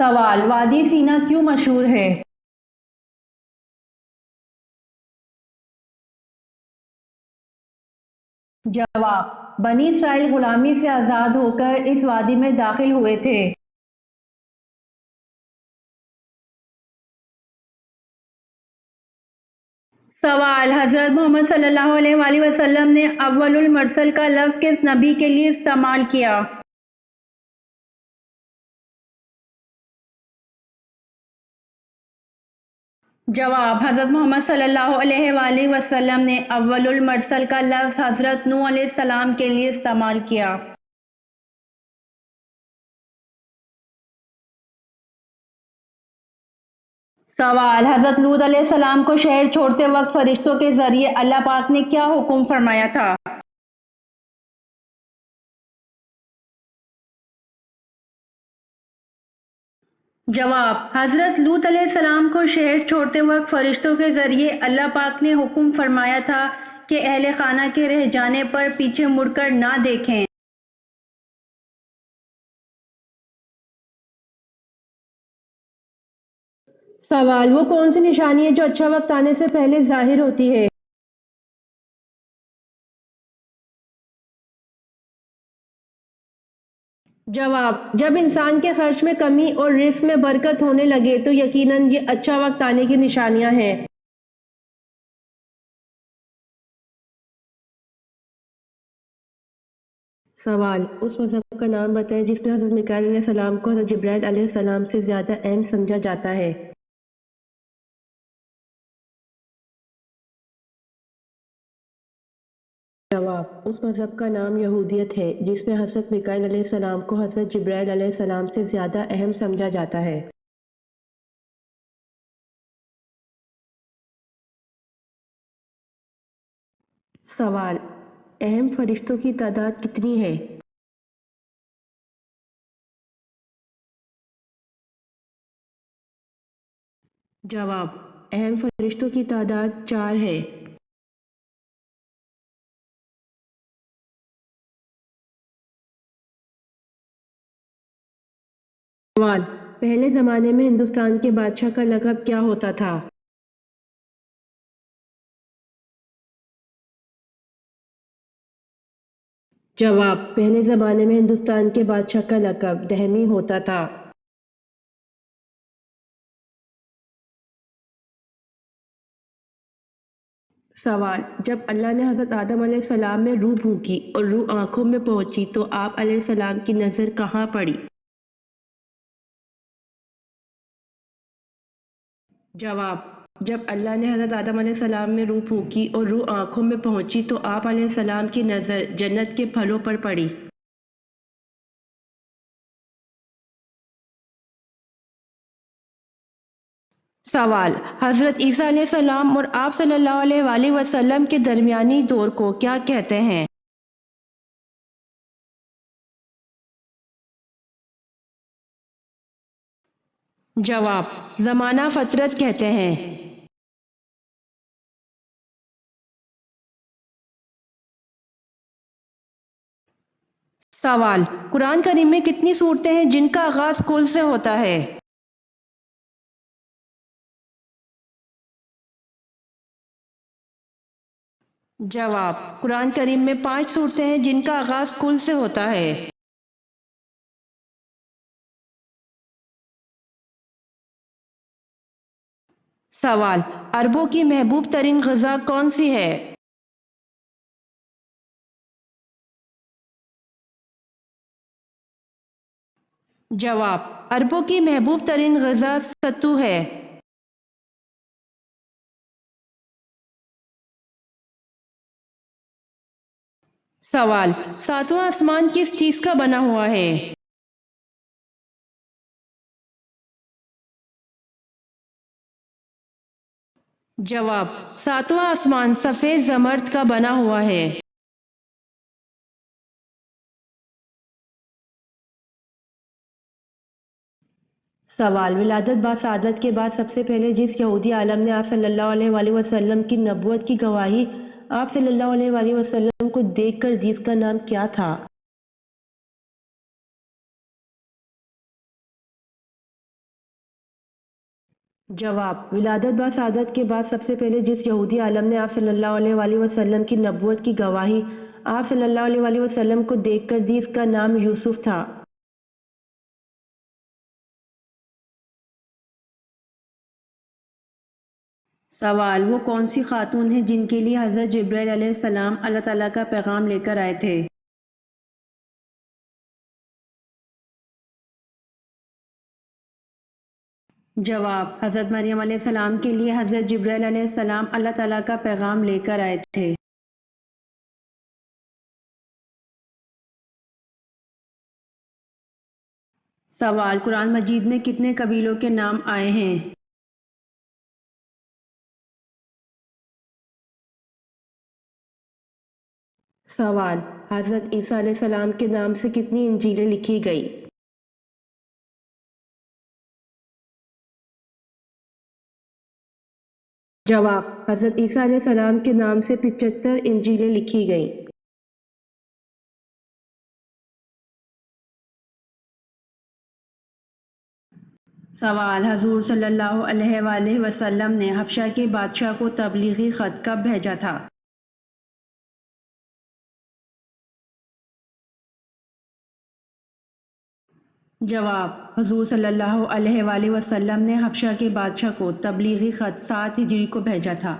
سوال: وادی سینا کیوں مشہور ہے؟ جواب: بنی اسرائیل غلامی سے آزاد ہو کر اس وادی میں داخل ہوئے تھے۔ سوال: حضرت محمد صلی اللہ علیہ وآلہ وسلم نے اول المرسل کا لفظ کس نبی کے لیے استعمال کیا؟ جواب: حضرت محمد صلی اللہ علیہ وآلہ وسلم نے اول المرسل کا لفظ حضرت نوح علیہ السلام کے لیے استعمال کیا۔ سوال: حضرت لوط علیہ السلام کو شہر چھوڑتے وقت فرشتوں کے ذریعے اللہ پاک نے کیا حکم فرمایا تھا؟ جواب: حضرت لوط علیہ السلام کو شہر چھوڑتے وقت فرشتوں کے ذریعے اللہ پاک نے حکم فرمایا تھا کہ اہل خانہ کے رہ جانے پر پیچھے مڑ کر نہ دیکھیں۔ سوال: وہ کون سی نشانی ہے جو اچھا وقت آنے سے پہلے ظاہر ہوتی ہے؟ جواب: جب انسان کے خرچ میں کمی اور رزق میں برکت ہونے لگے تو یقیناً یہ اچھا وقت آنے کی نشانیاں ہیں۔ سوال: اس مذہب کا نام بتائیں جس میں حضرت میکائیل علیہ السلام کو حضرت جبرائیل علیہ السلام سے زیادہ اہم سمجھا جاتا ہے۔ جواب: اس مذہب کا نام یہودیت ہے جس میں حضرت میکائیل علیہ السلام کو حضرت جبرائیل علیہ السلام سے زیادہ اہم سمجھا جاتا ہے۔ سوال: اہم فرشتوں کی تعداد کتنی ہے؟ جواب: اہم فرشتوں کی تعداد 4 ہے۔ سوال: پہلے زمانے میں ہندوستان کے بادشاہ کا لقب کیا ہوتا تھا؟ جواب: پہلے زمانے میں ہندوستان کے بادشاہ کا لقب دہمی ہوتا تھا۔ سوال: جب اللہ نے حضرت آدم علیہ السلام میں روح پھونکی اور روح آنکھوں میں پہنچی تو آپ علیہ السلام کی نظر کہاں پڑی؟ جواب: جب اللہ نے حضرت آدم علیہ السلام میں روح پھونکی اور روح آنکھوں میں پہنچی تو آپ علیہ السلام کی نظر جنت کے پھلوں پر پڑی۔ سوال: حضرت عیسیٰ علیہ السلام اور آپ صلی اللہ علیہ وآلہ وسلم کے درمیانی دور کو کیا کہتے ہیں؟ جواب: زمانہ فترت کہتے ہیں۔ سوال: قرآن کریم میں کتنی صورتیں ہیں جن کا آغاز کل سے ہوتا ہے؟ جواب: قرآن کریم میں 5 صورتیں ہیں جن کا آغاز کل سے ہوتا ہے۔ سوال: عربوں کی محبوب ترین غذا کون سی ہے؟ جواب: عربوں کی محبوب ترین غذا ستو ہے۔ سوال: 7واں آسمان کس چیز کا بنا ہوا ہے؟ جواب: 7واں آسمان سفید زمرد کا بنا ہوا ہے۔ سوال: ولادت با سعادت کے بعد سب سے پہلے جس یہودی عالم نے آپ صلی اللہ علیہ وآلہ وسلم کی نبوت کی گواہی آپ صلی اللہ علیہ وآلہ وسلم کو دیکھ کر دی اس کا نام کیا تھا؟ جواب: ولادت با سعادت کے بعد سب سے پہلے جس یہودی عالم نے آپ صلی اللہ علیہ وآلہ وسلم کی نبوت کی گواہی آپ صلی اللہ علیہ وآلہ وسلم کو دیکھ کر دی، اس کا نام یوسف تھا۔ سوال: وہ کون سی خاتون ہیں جن کے لیے حضرت جبرائیل علیہ السلام اللہ تعالیٰ کا پیغام لے کر آئے تھے؟ جواب: حضرت مریم علیہ السلام کے لیے حضرت جبرائیل علیہ السلام اللہ تعالیٰ کا پیغام لے کر آئے تھے۔ سوال: قرآن مجید میں کتنے قبیلوں کے نام آئے ہیں؟ سوال: حضرت عیسیٰ علیہ السلام کے نام سے کتنی انجیلیں لکھی گئی؟ جواب: حضرت عیسیٰ علیہ السلام کے نام سے 75 انجیلیں لکھی گئیں۔ سوال: حضور صلی اللہ علیہ وآلہ وسلم نے حبشہ کے بادشاہ کو تبلیغی خط کب بھیجا تھا؟ جواب: حضور صلی اللہ علیہ وآلہ وسلم نے حبشہ کے بادشاہ کو تبلیغی خط 7 ہجری کو بھیجا تھا۔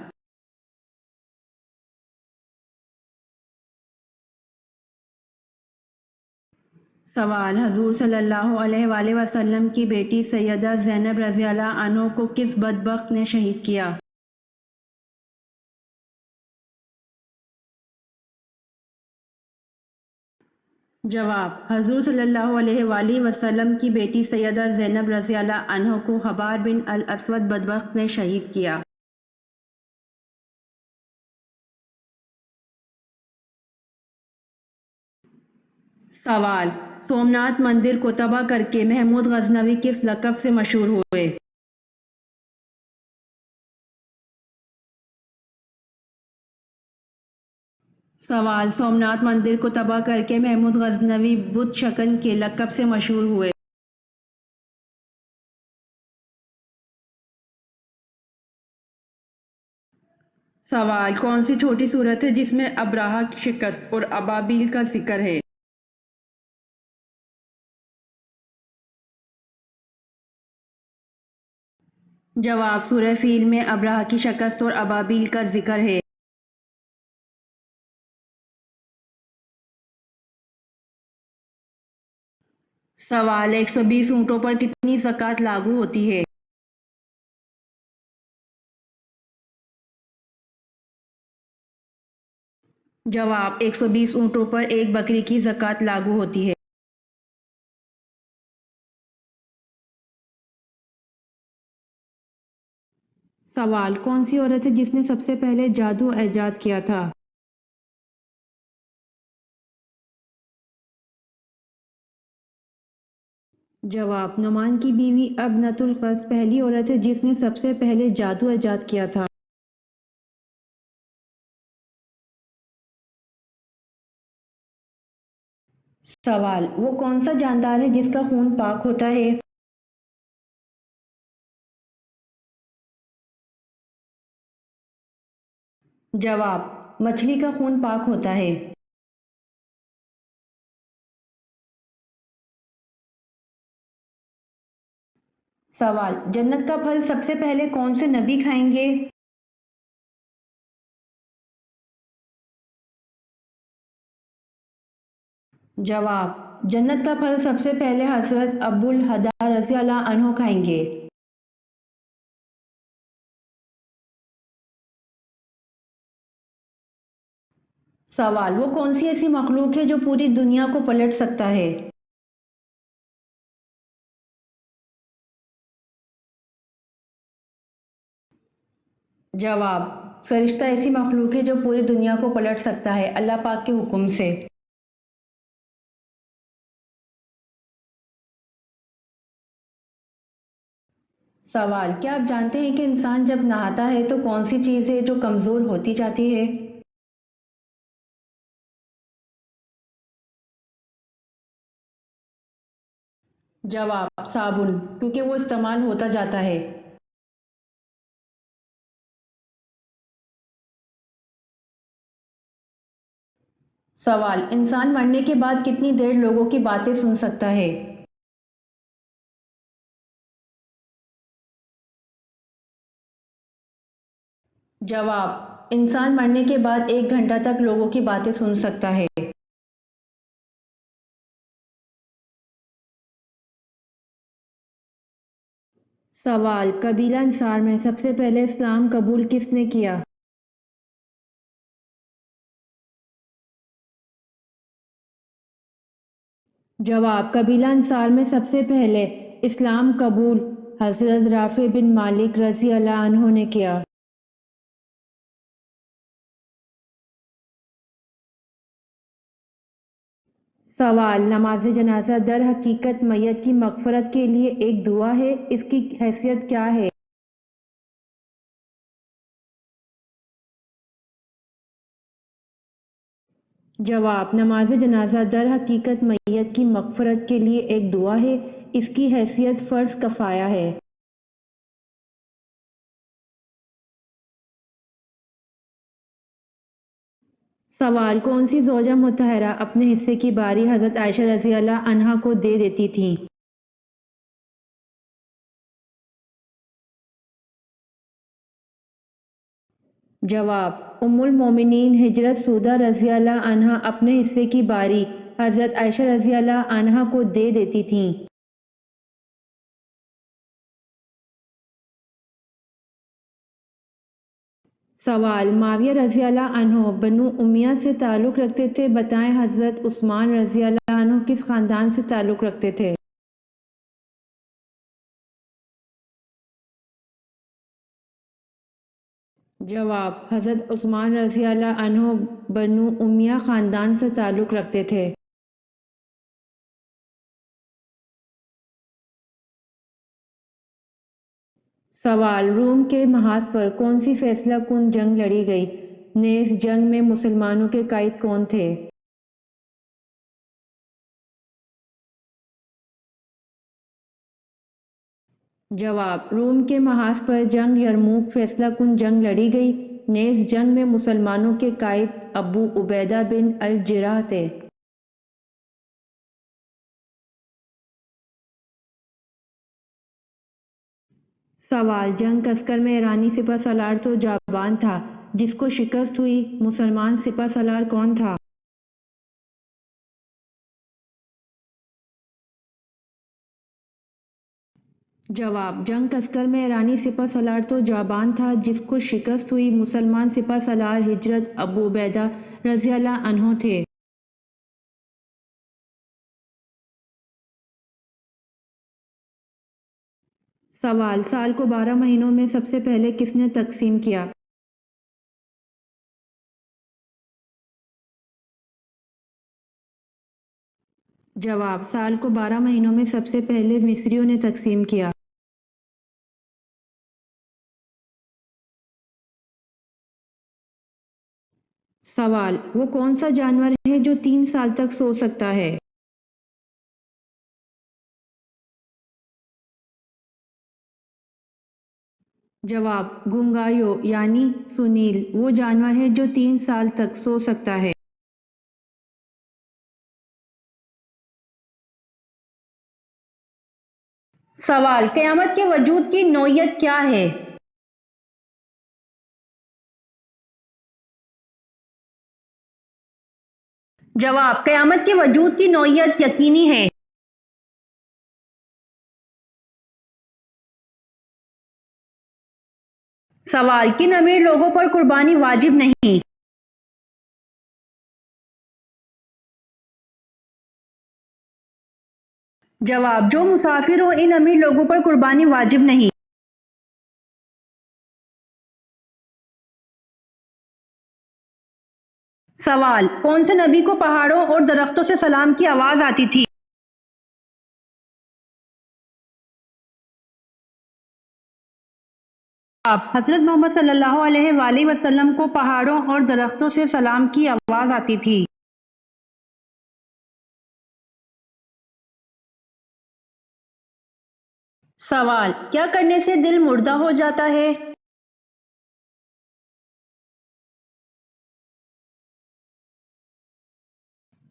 سوال: حضور صلی اللہ علیہ وآلہ وسلم کی بیٹی سیدہ زینب رضی اللہ عنہ کو کس بدبخت نے شہید کیا؟ جواب: حضور صلی اللہ علیہ وآلہ وسلم کی بیٹی سیدہ زینب رضی اللہ عنہ کو حبار بن الاسود بدبخت نے شہید کیا۔ سوال: سومناتھ مندر کو تباہ کر کے محمود غزنوی کس لقب سے مشہور ہوئے؟ سوال: سومناتھ مندر کو تباہ کر کے محمود غزنوی بت شکن کے لقب سے مشہور ہوئے۔ سوال: کون سی چھوٹی سورت ہے جس میں ابرہہ کی شکست اور ابابیل کا ذکر ہے؟ جواب: سورہ فیل میں ابرہہ کی شکست اور ابابیل کا ذکر ہے۔ سوال: 120 اونٹوں پر کتنی زکوٰۃ لاگو ہوتی ہے؟ جواب: 120 اونٹوں پر ایک بکری کی زکوٰۃ لاگو ہوتی ہے۔ سوال: کون سی عورت ہے جس نے سب سے پہلے جادو ایجاد کیا تھا؟ جواب: نعمان کی بیوی ابنۃ القیس پہلی عورت ہے جس نے سب سے پہلے جادو ایجاد کیا تھا۔ سوال: وہ کون سا جاندار ہے جس کا خون پاک ہوتا ہے؟ جواب: مچھلی کا خون پاک ہوتا ہے۔ سوال: جنت کا پھل سب سے پہلے کون سے نبی کھائیں گے؟ جواب: جنت کا پھل سب سے پہلے حضرت ابو الہدیٰ رضی اللہ عنہ کھائیں گے۔ سوال: وہ کون سی ایسی مخلوق ہے جو پوری دنیا کو پلٹ سکتا ہے؟ جواب: فرشتہ ایسی مخلوق ہے جو پوری دنیا کو پلٹ سکتا ہے اللہ پاک کے حکم سے۔ سوال: کیا آپ جانتے ہیں کہ انسان جب نہاتا ہے تو کون سی چیز ہے جو کمزور ہوتی جاتی ہے؟ جواب: صابن، کیونکہ وہ استعمال ہوتا جاتا ہے۔ سوال: انسان مرنے کے بعد کتنی دیر لوگوں کی باتیں سن سکتا ہے؟ جواب: انسان مرنے کے بعد 1 گھنٹہ تک لوگوں کی باتیں سن سکتا ہے۔ سوال: قبیلہ انصار میں سب سے پہلے اسلام قبول کس نے کیا؟ جواب: قبیلہ انصار میں سب سے پہلے اسلام قبول حضرت رافع بن مالک رضی اللہ عنہ نے کیا۔ سوال: نماز جنازہ در حقیقت میت کی مغفرت کے لیے ایک دعا ہے، اس کی حیثیت کیا ہے؟ جواب: نماز جنازہ در حقیقت میت کی مغفرت کے لیے ایک دعا ہے، اس کی حیثیت فرض کفایہ ہے۔ سوال: کون سی زوجہ مطہرہ اپنے حصے کی باری حضرت عائشہ رضی اللہ عنہا کو دے دیتی تھیں؟ جواب: ام المومنین حجرت سودہ رضی اللہ عنہا اپنے حصے کی باری حضرت عائشہ رضی اللہ عنہا کو دے دیتی تھیں۔ سوال: معاویہ رضی اللہ عنہ بنو امیہ سے تعلق رکھتے تھے، بتائیں حضرت عثمان رضی اللہ عنہ کس خاندان سے تعلق رکھتے تھے؟ جواب: حضرت عثمان رضی اللہ عنہ بنو امیہ خاندان سے تعلق رکھتے تھے۔ سوال: روم کے محاذ پر کون سی فیصلہ کن جنگ لڑی گئی؟ نیز جنگ میں مسلمانوں کے قائد کون تھے؟ جواب: روم کے محاذ پر جنگ یرموک فیصلہ کن جنگ لڑی گئی، نیز جنگ میں مسلمانوں کے قائد ابو عبیدہ بن الجراح تھے۔ سوال: جنگ کسکر میں ایرانی سپہ سالار تو جابان تھا، جس کو شکست ہوئی، مسلمان سپہ سالار کون تھا؟ جواب: جنگ کسکر میں ایرانی سپہ سالار تو جابان تھا، جس کو شکست ہوئی، مسلمان سپہ سالار حضرت ابو عبیدہ رضی اللہ عنہ تھے۔ سوال: سال کو 12 مہینوں میں سب سے پہلے کس نے تقسیم کیا؟ جواب: سال کو 12 مہینوں میں سب سے پہلے مصریوں نے تقسیم کیا۔ سوال: وہ کون سا جانور ہے جو 3 سال تک سو سکتا ہے؟ جواب: گنگایو یعنی سنیل وہ جانور ہے جو 3 سال تک سو سکتا ہے۔ سوال: قیامت کے وجود کی نوعیت کیا ہے؟ جواب: قیامت کے وجود کی نوعیت یقینی ہے۔ سوال: کن امیر لوگوں پر قربانی واجب نہیں؟ جواب: جو مسافر ہو ان امیر لوگوں پر قربانی واجب نہیں۔ سوال: کون سے نبی کو پہاڑوں اور درختوں سے سلام کی آواز آتی تھی؟ جواب: حضرت محمد صلی اللہ علیہ وآلہ وسلم کو پہاڑوں اور درختوں سے سلام کی آواز آتی تھی۔ سوال: کیا کرنے سے دل مردہ ہو جاتا ہے؟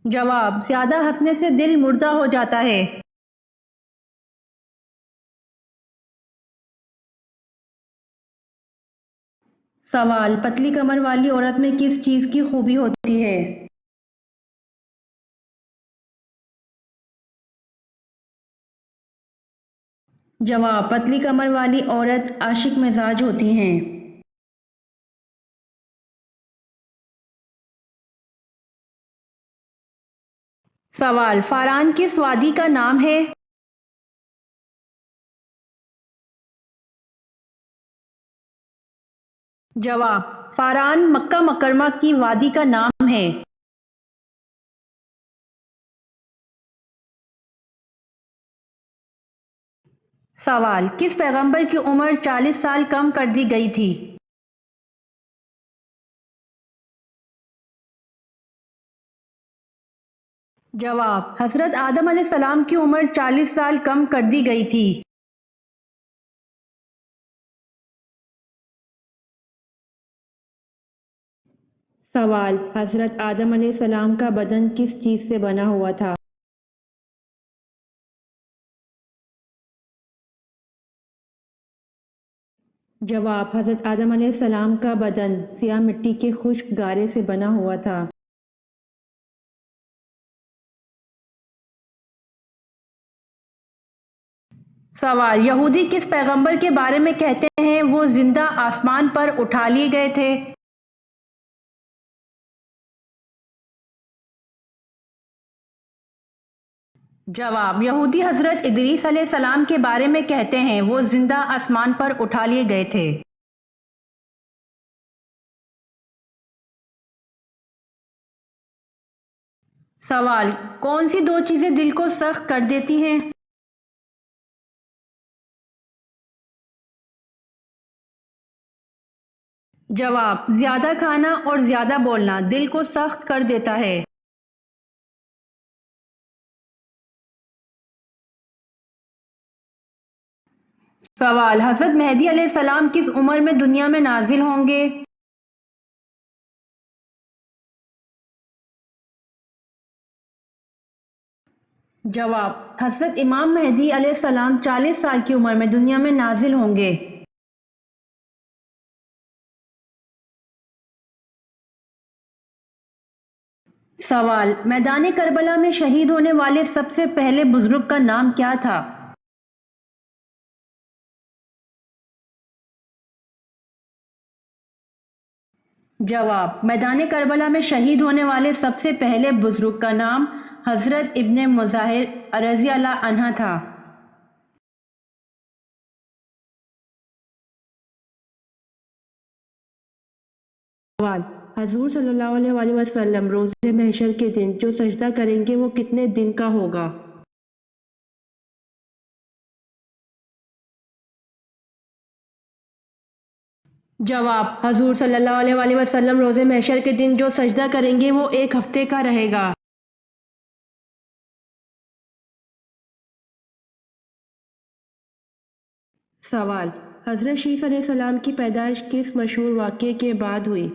جواب: زیادہ ہنسنے سے دل مردہ ہو جاتا ہے۔ سوال: پتلی کمر والی عورت میں کس چیز کی خوبی ہوتی ہے؟ جواب: پتلی کمر والی عورت عاشق مزاج ہوتی ہیں۔ سوال: فاران کس وادی کا نام ہے؟ جواب: فاران مکہ مکرمہ کی وادی کا نام ہے۔ سوال: کس پیغمبر کی عمر 40 سال کم کر دی گئی تھی؟ جواب: حضرت آدم علیہ السلام کی عمر 40 سال کم کر دی گئی تھی۔ سوال: حضرت آدم علیہ السلام کا بدن کس چیز سے بنا ہوا تھا؟ جواب: حضرت آدم علیہ السلام کا بدن سیاہ مٹی کے خشک گارے سے بنا ہوا تھا۔ سوال: یہودی کس پیغمبر کے بارے میں کہتے ہیں وہ زندہ آسمان پر اٹھا لیے گئے تھے؟ جواب: یہودی حضرت ادریس علیہ السلام کے بارے میں کہتے ہیں وہ زندہ آسمان پر اٹھا لیے گئے تھے۔ سوال: کون سی دو چیزیں دل کو سخت کر دیتی ہیں؟ جواب: زیادہ کھانا اور زیادہ بولنا دل کو سخت کر دیتا ہے۔ سوال: حضرت مہدی علیہ السلام کس عمر میں دنیا میں نازل ہوں گے؟ جواب: حضرت امام مہدی علیہ السلام 40 سال کی عمر میں دنیا میں نازل ہوں گے۔ سوال: میدان کربلا میں شہید ہونے والے سب سے پہلے بزرگ کا نام کیا تھا؟ جواب: میدان کربلا میں شہید ہونے والے سب سے پہلے بزرگ کا نام حضرت ابن مظاہر رضی اللہ عنہ تھا۔ سوال: حضور صلی اللہ علیہ وآلہ وسلم روز محشر کے دن جو سجدہ کریں گے وہ کتنے دن کا ہوگا؟ جواب: حضور صلی اللہ علیہ وآلہ وسلم روز محشر کے دن جو سجدہ کریں گے وہ 1 ہفتے کا رہے گا۔ سوال: حضرت شیس علیہ السلام کی پیدائش کس مشہور واقعے کے بعد ہوئی؟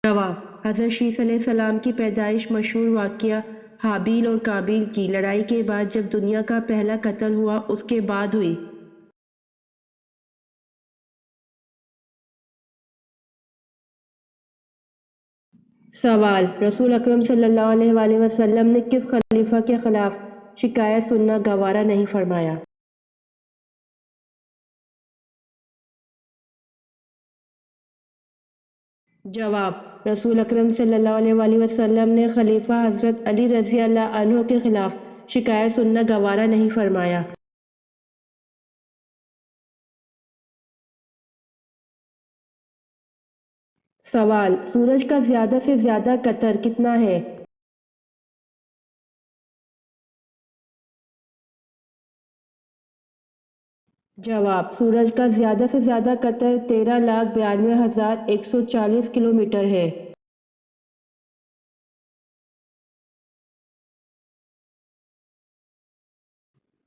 جواب: حضرت شیس علیہ السلام کی پیدائش مشہور واقعہ حابیل اور قابیل کی لڑائی کے بعد جب دنیا کا پہلا قتل ہوا اس کے بعد ہوئی۔ سوال: رسول اکرم صلی اللہ علیہ وآلہ وسلم نے کس خلیفہ کے خلاف شکایت سننا گوارا نہیں فرمایا؟ جواب: رسول اکرم صلی اللہ علیہ وآلہ وسلم نے خلیفہ حضرت علی رضی اللہ عنہ کے خلاف شکایت سننا گوارا نہیں فرمایا۔ سوال: سورج کا زیادہ سے زیادہ قطر کتنا ہے؟ جواب: سورج کا زیادہ سے زیادہ قطر 13,92,140 کلومیٹر ہے۔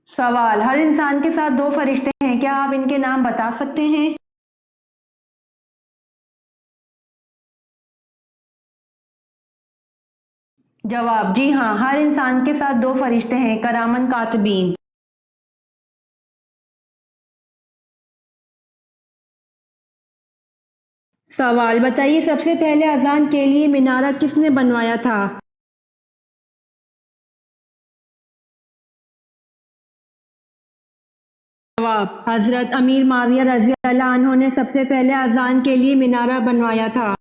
سوال: ہر انسان کے ساتھ 2 فرشتے ہیں، کیا آپ ان کے نام بتا سکتے ہیں؟ جواب: جی ہاں، ہر انسان کے ساتھ دو فرشتے ہیں، کرامن کاتبین۔ سوال: بتائیے سب سے پہلے اذان کے لیے مینارہ کس نے بنوایا تھا؟ جواب: حضرت امیر معاویہ رضی اللہ عنہ نے سب سے پہلے اذان کے لیے مینارہ بنوایا تھا۔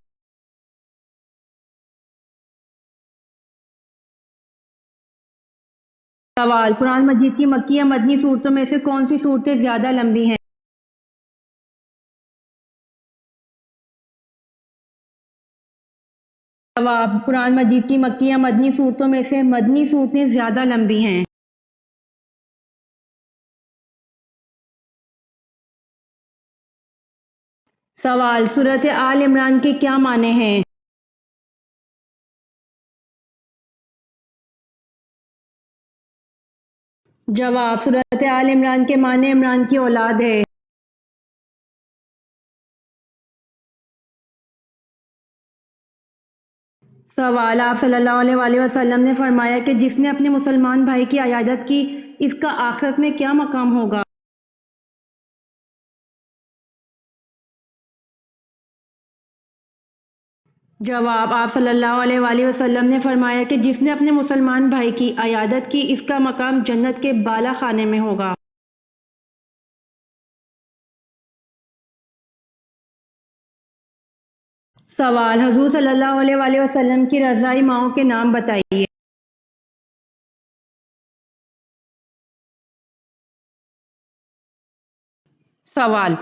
سوال: قرآن مجید کی مکی یا مدنی صورتوں میں سے کون سی صورتیں زیادہ لمبی ہیں؟ جواب: قرآن مجید کی مکی یا مدنی صورتوں میں سے مدنی صورتیں زیادہ لمبی ہیں۔ سوال: سورۃ آل عمران کے کیا معنی ہیں؟ جواب: سورۃ آل عمران کے معنی عمران کی اولاد ہے۔ سوال: آپ صلی اللہ علیہ وآلہ وسلم نے فرمایا کہ جس نے اپنے مسلمان بھائی کی عیادت کی اس کا آخرت میں کیا مقام ہوگا؟ جواب: آپ صلی اللہ علیہ وآلہ وسلم نے فرمایا کہ جس نے اپنے مسلمان بھائی کی عیادت کی اس کا مقام جنت کے بالا خانے میں ہوگا۔ سوال: حضور صلی اللہ علیہ وآلہ وسلم کی رضائی ماؤں کے نام بتائیے۔ سوال: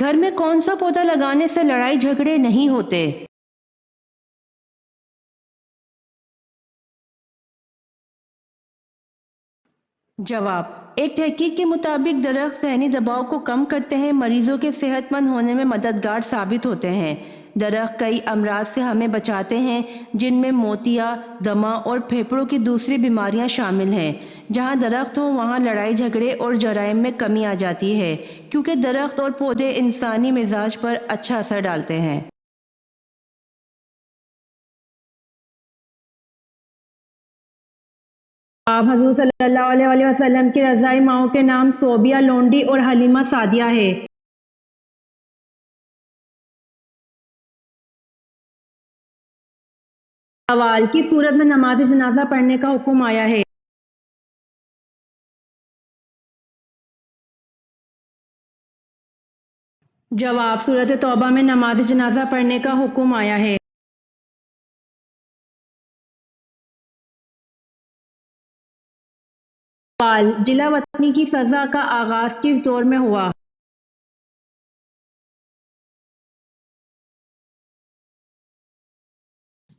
گھر میں کون سا پودا لگانے سے لڑائی جھگڑے نہیں ہوتے؟ جواب: ایک تحقیق کے مطابق درخت ذہنی دباؤ کو کم کرتے ہیں، مریضوں کے صحت مند ہونے میں مددگار ثابت ہوتے ہیں۔ درخت کئی امراض سے ہمیں بچاتے ہیں جن میں موتیا، دمہ اور پھیپھڑوں کی دوسری بیماریاں شامل ہیں۔ جہاں درخت ہوں وہاں لڑائی جھگڑے اور جرائم میں کمی آ جاتی ہے، کیونکہ درخت اور پودے انسانی مزاج پر اچھا اثر ڈالتے ہیں۔ آپ حضور صلی اللہ علیہ وآلہ وسلم کی رضائی ماؤں کے نام صوبیہ لونڈی اور حلیمہ سعدیہ ہے۔ سوال: کس صورت میں نماز جنازہ پڑھنے کا حکم آیا ہے؟ جواب: سورۃ توبہ میں نماز جنازہ پڑھنے کا حکم آیا ہے۔ سوال: جلا وطنی کی سزا کا آغاز کس دور میں ہوا؟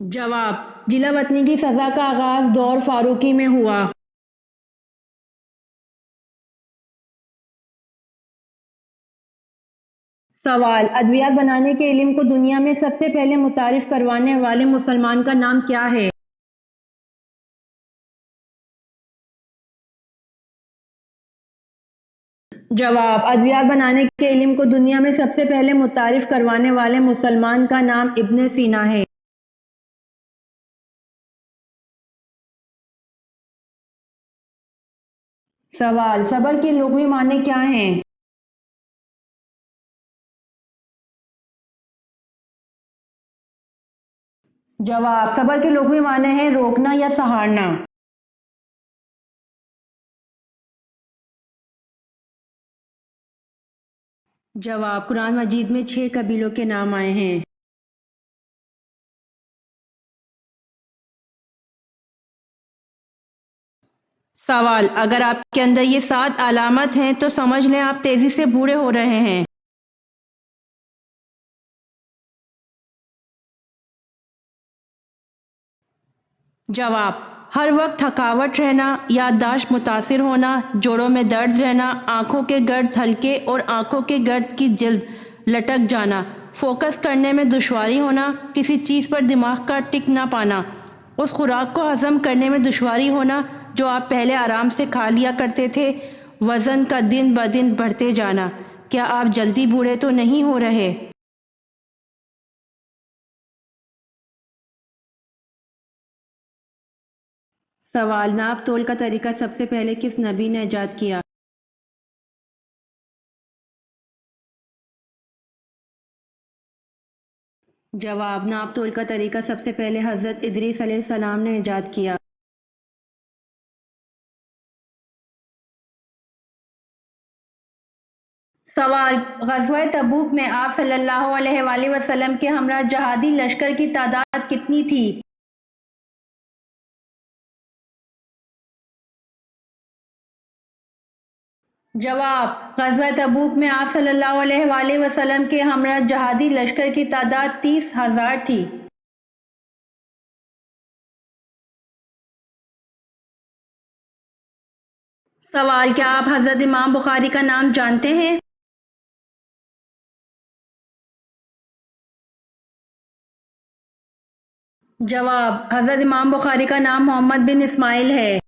جواب: جلا وطنی کی سزا کا آغاز دور فاروقی میں ہوا۔ سوال: ادویات بنانے کے علم کو دنیا میں سب سے پہلے متعارف کروانے والے مسلمان کا نام کیا ہے؟ جواب: ادویات بنانے کے علم کو دنیا میں سب سے پہلے متعارف کروانے والے مسلمان کا نام ابن سینا ہے۔ سوال: صبر کے لغوی معنی کیا ہیں؟ جواب: صبر کے لغوی معنی ہیں روکنا یا سہارنا۔ جواب: قرآن مجید میں 6 قبیلوں کے نام آئے ہیں۔ سوال: اگر آپ کے اندر یہ 7 علامت ہیں تو سمجھ لیں آپ تیزی سے بوڑھے ہو رہے ہیں۔ جواب: ہر وقت تھکاوٹ رہنا، یادداشت متاثر ہونا، جوڑوں میں درد رہنا، آنکھوں کے گرد ہلکے اور آنکھوں کے گرد کی جلد لٹک جانا، فوکس کرنے میں دشواری ہونا، کسی چیز پر دماغ کا ٹک نہ پانا، اس خوراک کو ہضم کرنے میں دشواری ہونا جو آپ پہلے آرام سے کھا لیا کرتے تھے، وزن کا دن بدن بڑھتے جانا۔ کیا آپ جلدی بوڑھے تو نہیں ہو رہے؟ سوال، ناپ تول کا طریقہ سب سے پہلے کس نبی نے ایجاد کیا؟ جواب، ناپ تول کا طریقہ سب سے پہلے حضرت ادریس علیہ السلام نے ایجاد کیا۔ سوال، غزوہ تبوک میں آپ صلی اللہ علیہ وآلہ وسلم کے ہمراہ جہادی لشکر کی تعداد کتنی تھی؟ جواب، غزوہ تبوک میں آپ صلی اللہ علیہ وآلہ وسلم کے ہمراہ جہادی لشکر کی تعداد 30,000 تھی۔ سوال، کیا آپ حضرت امام بخاری کا نام جانتے ہیں؟ جواب، حضرت امام بخاری کا نام محمد بن اسماعیل ہے۔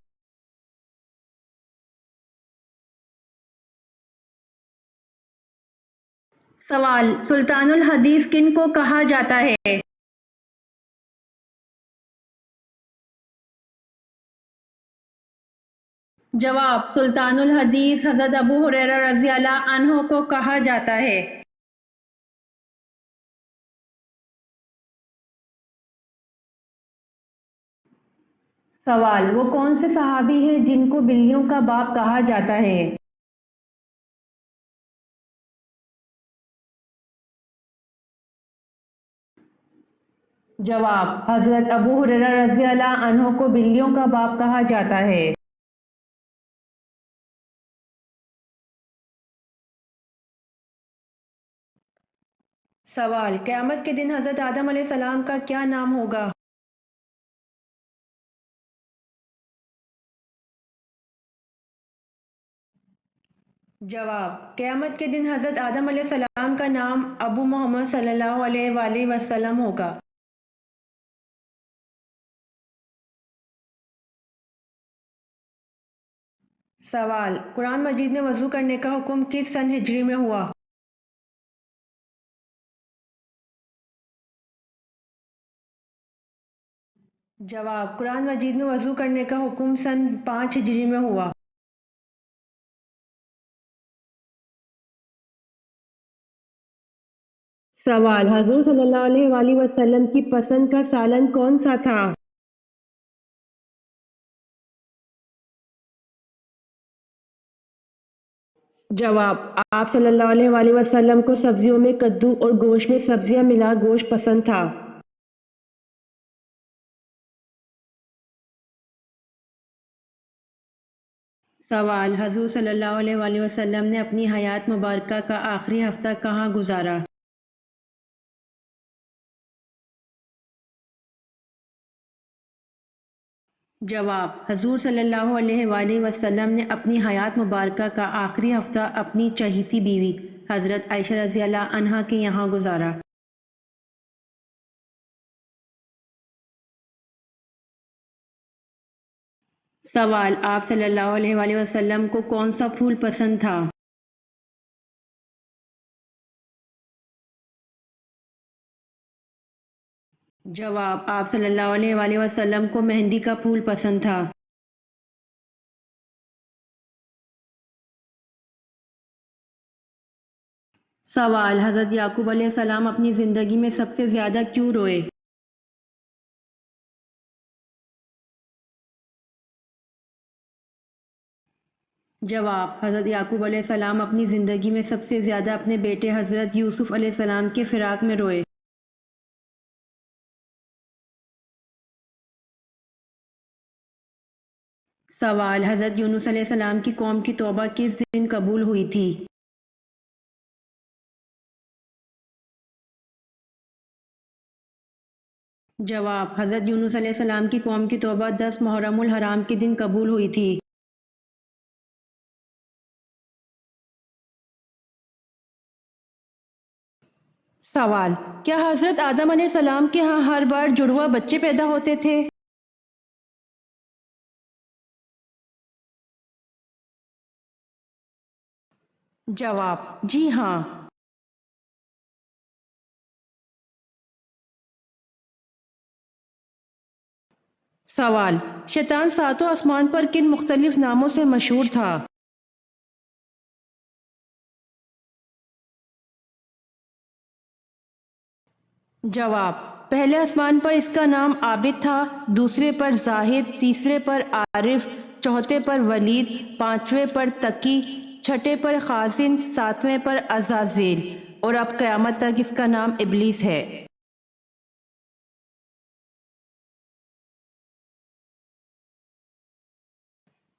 سوال، سلطان الحدیث کن کو کہا جاتا ہے؟ جواب، سلطان الحدیث حضرت ابو ہریرہ رضی اللہ عنہ کو کہا جاتا ہے۔ سوال، وہ کون سے صحابی ہیں جن کو بلیوں کا باپ کہا جاتا ہے؟ جواب، حضرت ابو ہریرہ رضی اللہ عنہ کو بلیوں کا باپ کہا جاتا ہے۔ سوال، قیامت کے دن حضرت آدم علیہ السلام کا کیا نام ہوگا؟ جواب، قیامت کے دن حضرت آدم علیہ السلام کا نام ابو محمد صلی اللہ علیہ وآلہ وسلم ہوگا۔ سوال، قرآن مجید میں وضو کرنے کا حکم کس سن ہجری میں ہوا؟ جواب، قرآن مجید میں وضو کرنے کا حکم سن 5 ہجری میں ہوا۔ سوال، حضور صلی اللہ علیہ وآلہ وسلم کی پسند کا سالن کون سا تھا؟ جواب، آپ صلی اللہ علیہ وآلہ وسلم کو سبزیوں میں کدو اور گوشت میں سبزیاں ملا گوشت پسند تھا۔ سوال، حضور صلی اللہ علیہ وآلہ وسلم نے اپنی حیات مبارکہ کا آخری ہفتہ کہاں گزارا؟ جواب، حضور صلی اللہ علیہ وآلہ وسلم نے اپنی حیات مبارکہ کا آخری ہفتہ اپنی چہیتی بیوی حضرت عائشہ رضی اللہ عنہا کے یہاں گزارا۔ سوال، آپ صلی اللہ علیہ وآلہ وسلم کو کون سا پھول پسند تھا؟ جواب، آپ صلی اللہ علیہ وآلہ وسلم کو مہندی کا پھول پسند تھا۔ سوال، حضرت یعقوب علیہ السلام اپنی زندگی میں سب سے زیادہ کیوں روئے؟ جواب، حضرت یعقوب علیہ السلام اپنی زندگی میں سب سے زیادہ اپنے بیٹے حضرت یوسف علیہ السلام کے فراق میں روئے۔ سوال، حضرت یونس علیہ السلام کی قوم کی توبہ کس دن قبول ہوئی تھی؟ جواب، حضرت یونس علیہ السلام کی قوم کی توبہ 10 محرم الحرام کے دن قبول ہوئی تھی۔ سوال، کیا حضرت آدم علیہ السلام کے ہاں ہر بار جڑواں بچے پیدا ہوتے تھے؟ جواب، جی ہاں۔ سوال: شیطان ساتوں آسمان پر کن مختلف ناموں سے مشہور تھا؟ جواب: پہلے آسمان پر اس کا نام عابد تھا، دوسرے پر زاہد، تیسرے پر عارف، چوتھے پر ولید، پانچویں پر تقی، چھٹے پر خازن، ساتویں پر عزازیل، اور اب قیامت تک اس کا نام ابلیس ہے۔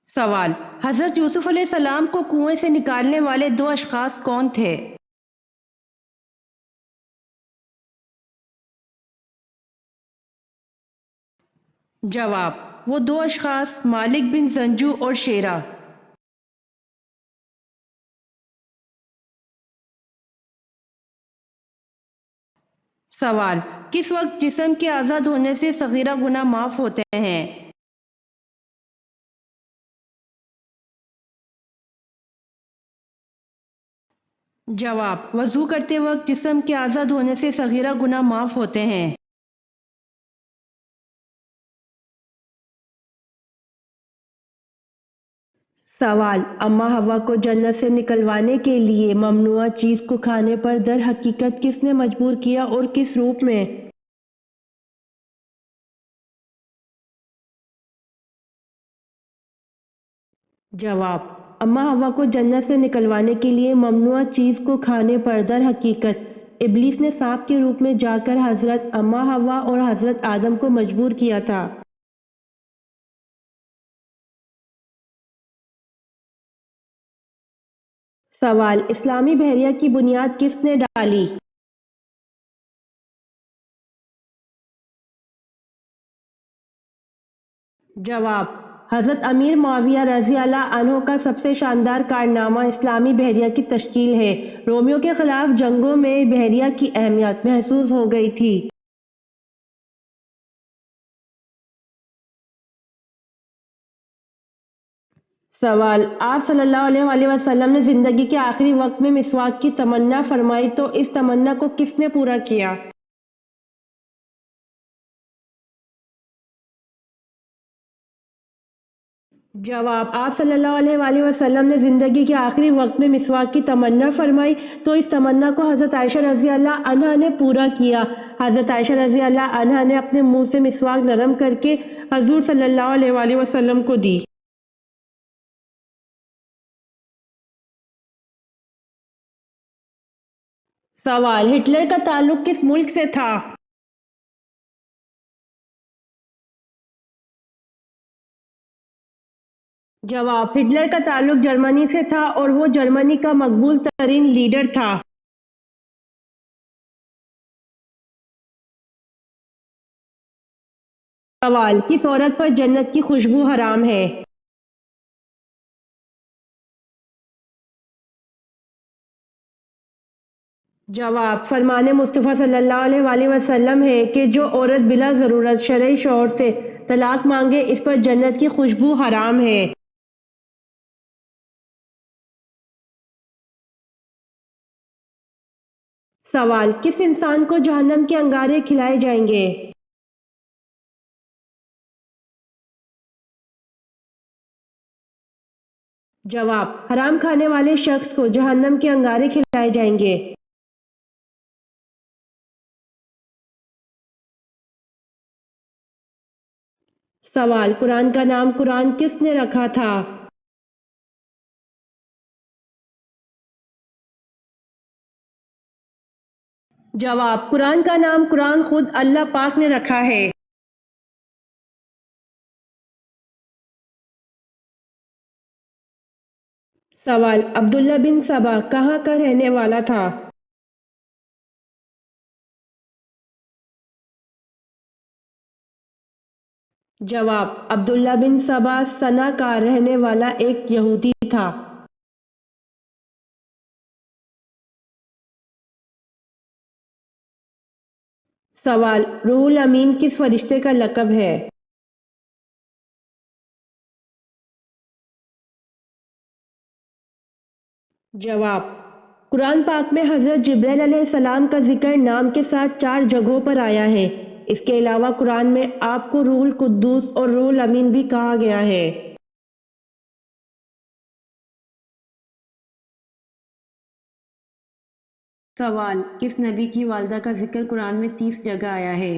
سوال: حضرت یوسف علیہ السلام کو کنویں سے نکالنے والے دو اشخاص کون تھے؟ جواب: وہ دو اشخاص مالک بن زنجو اور شیرہ۔ سوال: کس وقت جسم کے آزاد ہونے سے صغیرہ گناہ معاف ہوتے ہیں؟ جواب: وضو کرتے وقت جسم کے آزاد ہونے سے صغیرہ گناہ معاف ہوتے ہیں۔ سوال: اما حوا کو جنت سے نکلوانے کے لیے ممنوعہ چیز کو کھانے پر در حقیقت کس نے مجبور کیا اور کس روپ میں؟ جواب: اما حوا کو جنت سے نکلوانے کے لیے ممنوعہ چیز کو کھانے پر در حقیقت ابلیس نے سانپ کے روپ میں جا کر حضرت اما حوا اور حضرت آدم کو مجبور کیا تھا۔ سوال: اسلامی بحریہ کی بنیاد کس نے ڈالی؟ جواب: حضرت امیر معاویہ رضی اللہ عنہ کا سب سے شاندار کارنامہ اسلامی بحریہ کی تشکیل ہے۔ رومیوں کے خلاف جنگوں میں بحریہ کی اہمیت محسوس ہو گئی تھی۔ سوال: آپ صلی اللہ علیہ وآلہ وسلم نے زندگی کے آخری وقت میں مسواک کی تمنا فرمائی تو اس تمنا کو کس نے پورا کیا؟ جواب: آپ صلی اللہ علیہ وآلہ وسلم نے زندگی کے آخری وقت میں مسواک کی تمنا فرمائی تو اس تمنا کو حضرت عائشہ رضی اللہ عنہا نے پورا کیا۔ حضرت عائشہ رضی اللہ عنہا نے اپنے منہ سے مسواک نرم کر کے حضور صلی اللہ علیہ وآلہ وسلم کو دی۔ سوال: ہٹلر کا تعلق کس ملک سے تھا؟ جواب: ہٹلر کا تعلق جرمنی سے تھا اور وہ جرمنی کا مقبول ترین لیڈر تھا۔ سوال: کس عورت پر جنت کی خوشبو حرام ہے؟ جواب: فرمان مصطفیٰ صلی اللہ علیہ وآلہ وسلم ہے کہ جو عورت بلا ضرورت شرعی شوہر سے طلاق مانگے اس پر جنت کی خوشبو حرام ہے۔ سوال: کس انسان کو جہنم کے انگارے کھلائے جائیں گے؟ جواب: حرام کھانے والے شخص کو جہنم کے انگارے کھلائے جائیں گے۔ سوال: قرآن کا نام قرآن کس نے رکھا تھا؟ جواب: قرآن کا نام قرآن خود اللہ پاک نے رکھا ہے۔ سوال: عبداللہ بن سبا کہاں کا رہنے والا تھا؟ جواب: عبداللہ بن سبا صنع کا رہنے والا ایک یہودی تھا۔ سوال: روح الامین کس فرشتے کا لقب ہے؟ جواب: قرآن پاک میں حضرت جبرائیل علیہ السلام کا ذکر نام کے ساتھ 4 جگہوں پر آیا ہے۔ اس کے علاوہ قرآن میں آپ کو روح القدوس اور روح الامین بھی کہا گیا ہے۔ سوال: کس نبی کی والدہ کا ذکر قرآن میں 30 جگہ آیا ہے؟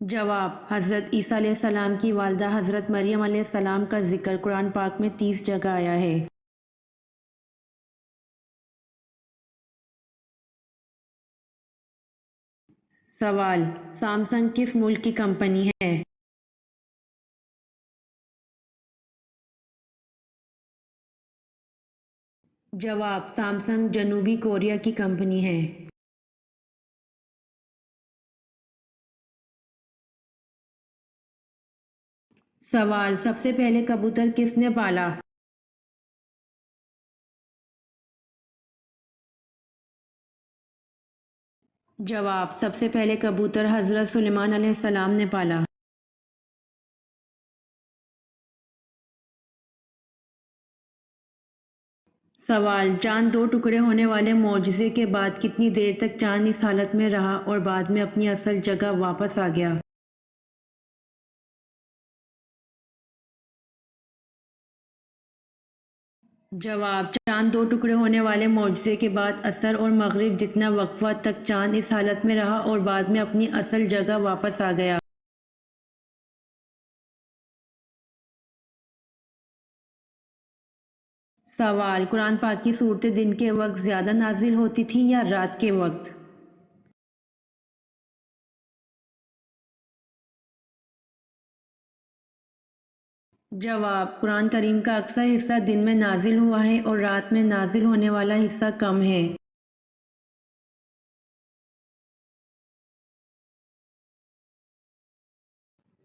جواب: حضرت عیسیٰ علیہ السلام کی والدہ حضرت مریم علیہ السلام کا ذکر قرآن پاک میں 30 جگہ آیا ہے۔ سوال: سامسنگ کس ملک کی کمپنی ہے؟ جواب: سامسنگ جنوبی کوریا کی کمپنی ہے۔ سوال: سب سے پہلے کبوتر کس نے پالا؟ جواب: سب سے پہلے کبوتر حضرت سلیمان علیہ السلام نے پالا۔ سوال: چاند 2 ٹکڑے ہونے والے معجزے کے بعد کتنی دیر تک چاند اس حالت میں رہا اور بعد میں اپنی اصل جگہ واپس آ گیا؟ جواب: چاند 2 ٹکڑے ہونے والے معجزے کے بعد عصر اور مغرب جتنا وقفہ تک چاند اس حالت میں رہا اور بعد میں اپنی اصل جگہ واپس آ گیا۔ سوال: قرآن پاک کی صورتیں دن کے وقت زیادہ نازل ہوتی تھیں یا رات کے وقت؟ جواب: قرآن کریم کا اکثر حصہ دن میں نازل ہوا ہے اور رات میں نازل ہونے والا حصہ کم ہے۔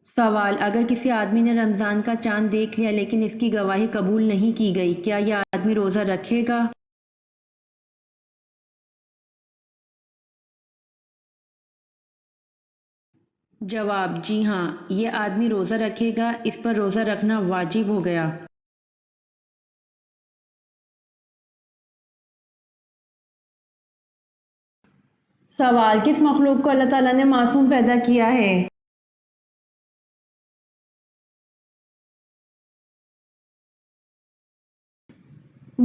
سوال: اگر کسی آدمی نے رمضان کا چاند دیکھ لیا لیکن اس کی گواہی قبول نہیں کی گئی، کیا یہ آدمی روزہ رکھے گا؟ جواب: جی ہاں، یہ آدمی روزہ رکھے گا، اس پر روزہ رکھنا واجب ہو گیا۔ سوال: کس مخلوق کو اللہ تعالیٰ نے معصوم پیدا کیا ہے؟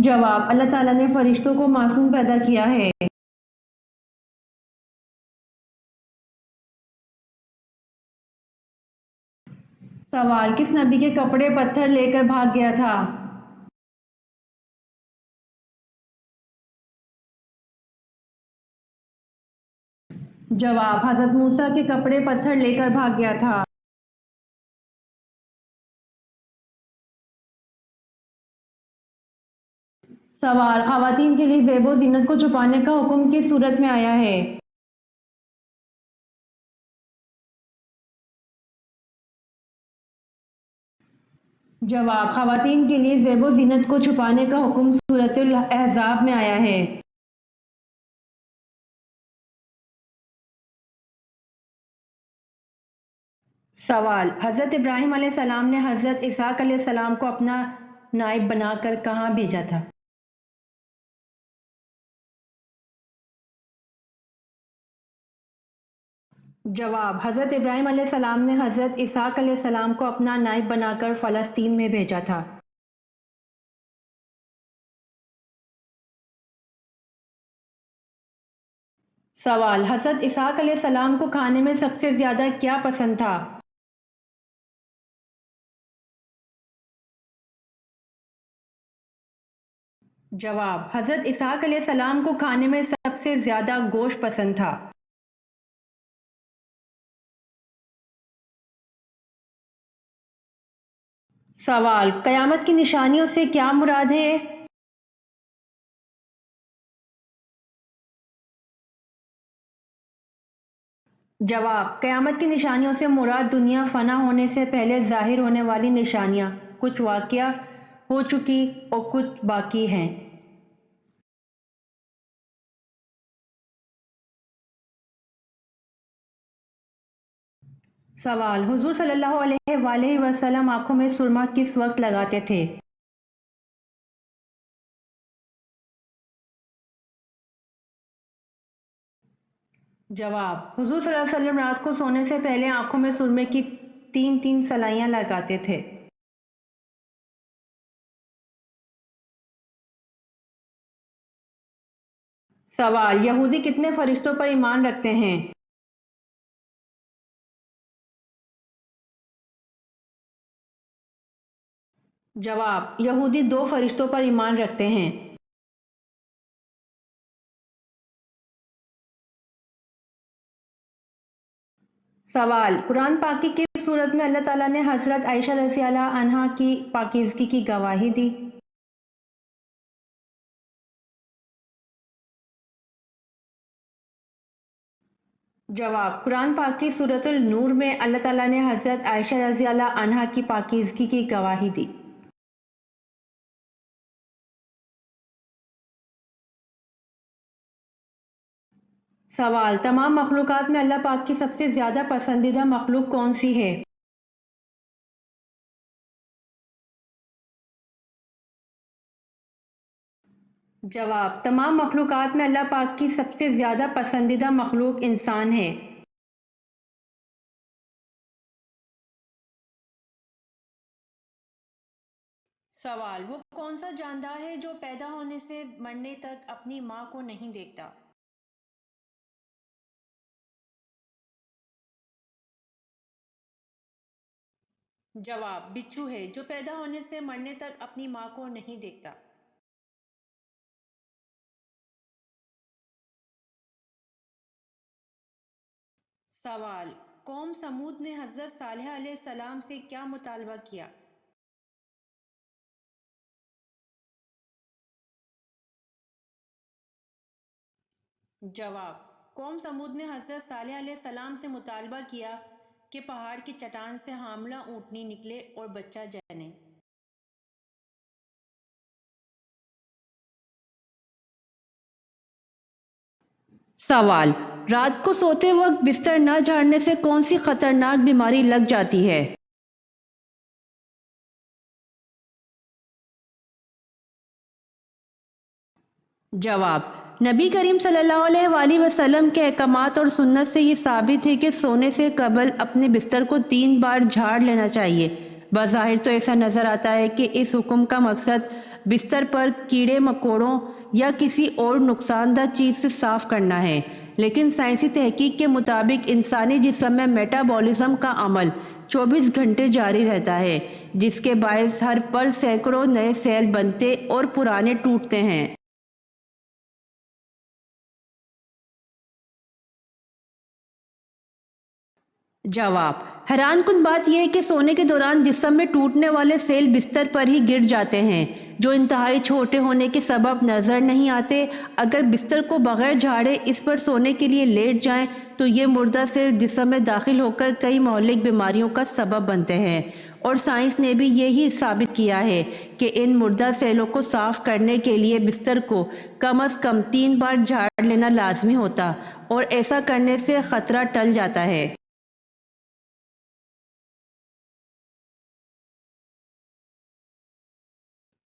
جواب: اللہ تعالیٰ نے فرشتوں کو معصوم پیدا کیا ہے۔ سوال: کس نبی کے کپڑے پتھر لے کر بھاگ گیا تھا؟ جواب: حضرت موسیٰ کے کپڑے پتھر لے کر بھاگ گیا تھا۔ سوال: خواتین کے لیے زیب و زینت کو چھپانے کا حکم کس صورت میں آیا ہے؟ جواب: خواتین کے لیے زیب و زینت کو چھپانے کا حکم سورۃ الاحزاب میں آیا ہے۔ سوال: حضرت ابراہیم علیہ السلام نے حضرت اسحاق علیہ السلام کو اپنا نائب بنا کر کہاں بھیجا تھا؟ جواب: حضرت ابراہیم علیہ السلام نے حضرت اسحاق علیہ السلام کو اپنا نائب بنا کر فلسطین میں بھیجا تھا۔ سوال: حضرت اسحاق علیہ السلام کو کھانے میں سب سے زیادہ کیا پسند تھا؟ جواب: حضرت اسحاق علیہ السلام کو کھانے میں سب سے زیادہ گوشت پسند تھا۔ سوال: قیامت کی نشانیوں سے کیا مراد ہے؟ جواب: قیامت کی نشانیوں سے مراد دنیا فنا ہونے سے پہلے ظاہر ہونے والی نشانیاں کچھ واقعہ ہو چکی اور کچھ باقی ہیں۔ سوال: حضور صلی اللہ علیہ وآلہ وسلم آنکھوں میں سرما کس وقت لگاتے تھے؟ جواب: حضور صلی اللہ علیہ وسلم رات کو سونے سے پہلے آنکھوں میں سرمے کی تین تین سلائیاں لگاتے تھے۔ سوال: یہودی کتنے فرشتوں پر ایمان رکھتے ہیں؟ جواب: یہودی دو فرشتوں پر ایمان رکھتے ہیں۔ سوال: قرآن پاک کی کس صورت میں اللہ تعالیٰ نے حضرت عائشہ رضی اللہ عنہا کی پاکیزگی کی گواہی دی؟ جواب: قرآن پاک کی سورۃ النور میں اللہ تعالیٰ نے حضرت عائشہ رضی اللہ عنہا کی پاکیزگی کی گواہی دی۔ سوال: تمام مخلوقات میں اللہ پاک کی سب سے زیادہ پسندیدہ مخلوق کون سی ہے؟ جواب: تمام مخلوقات میں اللہ پاک کی سب سے زیادہ پسندیدہ مخلوق انسان ہے۔ سوال: وہ کون سا جاندار ہے جو پیدا ہونے سے مرنے تک اپنی ماں کو نہیں دیکھتا؟ جواب: بچھو ہے جو پیدا ہونے سے مرنے تک اپنی ماں کو نہیں دیکھتا۔ سوال: قوم سمود نے حضرت صالح علیہ السلام سے کیا مطالبہ کیا؟ جواب: قوم سمود نے حضرت صالح علیہ السلام سے مطالبہ کیا کہ پہاڑ کی چٹان سے حاملہ اونٹنی نکلے اور بچہ جنے۔ سوال: رات کو سوتے وقت بستر نہ جھاڑنے سے کون سی خطرناک بیماری لگ جاتی ہے؟ جواب: نبی کریم صلی اللہ علیہ وآلہ وسلم کے احکامات اور سنت سے یہ ثابت ہے کہ سونے سے قبل اپنے بستر کو 3 بار جھاڑ لینا چاہیے۔ بظاہر تو ایسا نظر آتا ہے کہ اس حکم کا مقصد بستر پر کیڑے مکوڑوں یا کسی اور نقصان دہ چیز سے صاف کرنا ہے، لیکن سائنسی تحقیق کے مطابق انسانی جسم میں میٹابولزم کا عمل 24 گھنٹے جاری رہتا ہے، جس کے باعث ہر پل سینکڑوں نئے سیل بنتے اور پرانے ٹوٹتے ہیں۔ جواب: حیران کن بات یہ ہے کہ سونے کے دوران جسم میں ٹوٹنے والے سیل بستر پر ہی گر جاتے ہیں، جو انتہائی چھوٹے ہونے کے سبب نظر نہیں آتے۔ اگر بستر کو بغیر جھاڑے اس پر سونے کے لیے لیٹ جائیں تو یہ مردہ سیل جسم میں داخل ہو کر کئی مہلک بیماریوں کا سبب بنتے ہیں، اور سائنس نے بھی یہی ثابت کیا ہے کہ ان مردہ سیلوں کو صاف کرنے کے لیے بستر کو کم از کم 3 بار جھاڑ لینا لازمی ہوتا، اور ایسا کرنے سے خطرہ ٹل جاتا ہے۔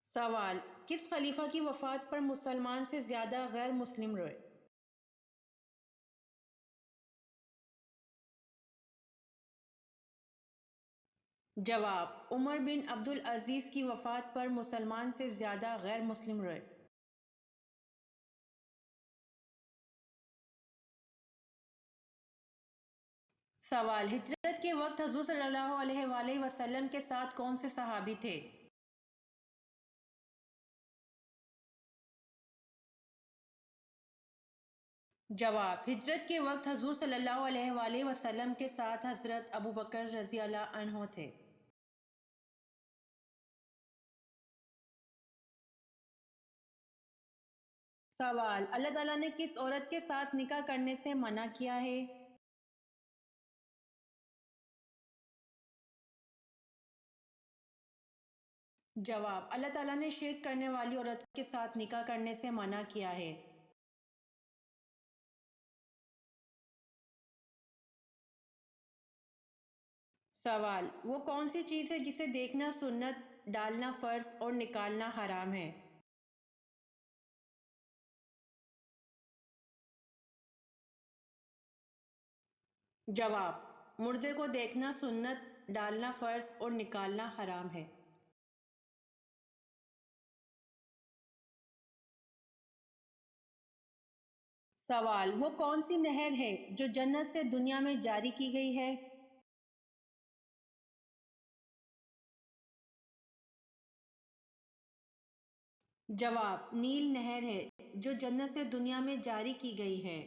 سوال: کس خلیفہ کی وفات پر مسلمان سے زیادہ غیر مسلم روئے؟ جواب: عمر بن عبدالعزیز کی وفات پر مسلمان سے زیادہ غیر مسلم روئے۔ سوال: ہجرت کے وقت حضور صلی اللہ علیہ وآلہ وسلم کے ساتھ کون سے صحابی تھے؟ جواب: ہجرت کے وقت حضور صلی اللہ علیہ وآلہ وسلم کے ساتھ حضرت ابوبکر رضی اللہ عنہ تھے۔ سوال: اللہ تعالیٰ نے کس عورت کے ساتھ نکاح کرنے سے منع کیا ہے؟ جواب: اللہ تعالیٰ نے شرک کرنے والی عورت کے ساتھ نکاح کرنے سے منع کیا ہے۔ سوال: وہ کون سی چیز ہے جسے دیکھنا سنت، ڈالنا فرض اور نکالنا حرام ہے؟ جواب: مردے کو دیکھنا سنت، ڈالنا فرض اور نکالنا حرام ہے۔ سوال: وہ کون سی نہر ہے جو جنت سے دنیا میں جاری کی گئی ہے؟ جواب: نیل نہر ہے جو جنت سے دنیا میں جاری کی گئی ہے۔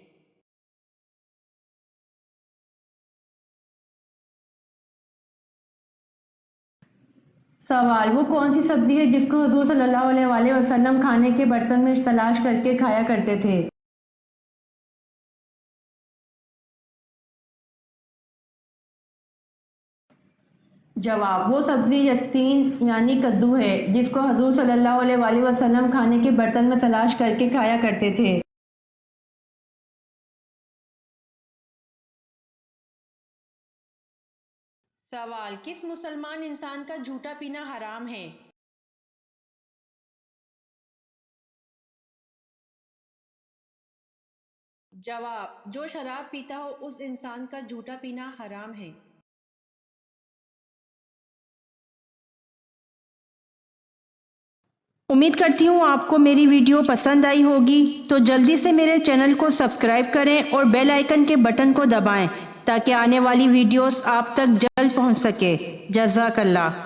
سوال: وہ کون سی سبزی ہے جس کو حضور صلی اللہ علیہ وآلہ وسلم کھانے کے برتن میں تلاش کر کے کھایا کرتے تھے؟ جواب: وہ سبزی یقطین یعنی کدو ہے جس کو حضور صلی اللہ علیہ وآلہ وسلم کھانے کے برتن میں تلاش کر کے کھایا کرتے تھے۔ سوال: کس مسلمان انسان کا جھوٹا پینا حرام ہے؟ جواب: جو شراب پیتا ہو اس انسان کا جھوٹا پینا حرام ہے۔ امید کرتی ہوں آپ کو میری ویڈیو پسند آئی ہوگی، تو جلدی سے میرے چینل کو سبسکرائب کریں اور بیل آئیکن کے بٹن کو دبائیں تاکہ آنے والی ویڈیوز آپ تک جلد پہنچ سکے۔ جزاک اللہ۔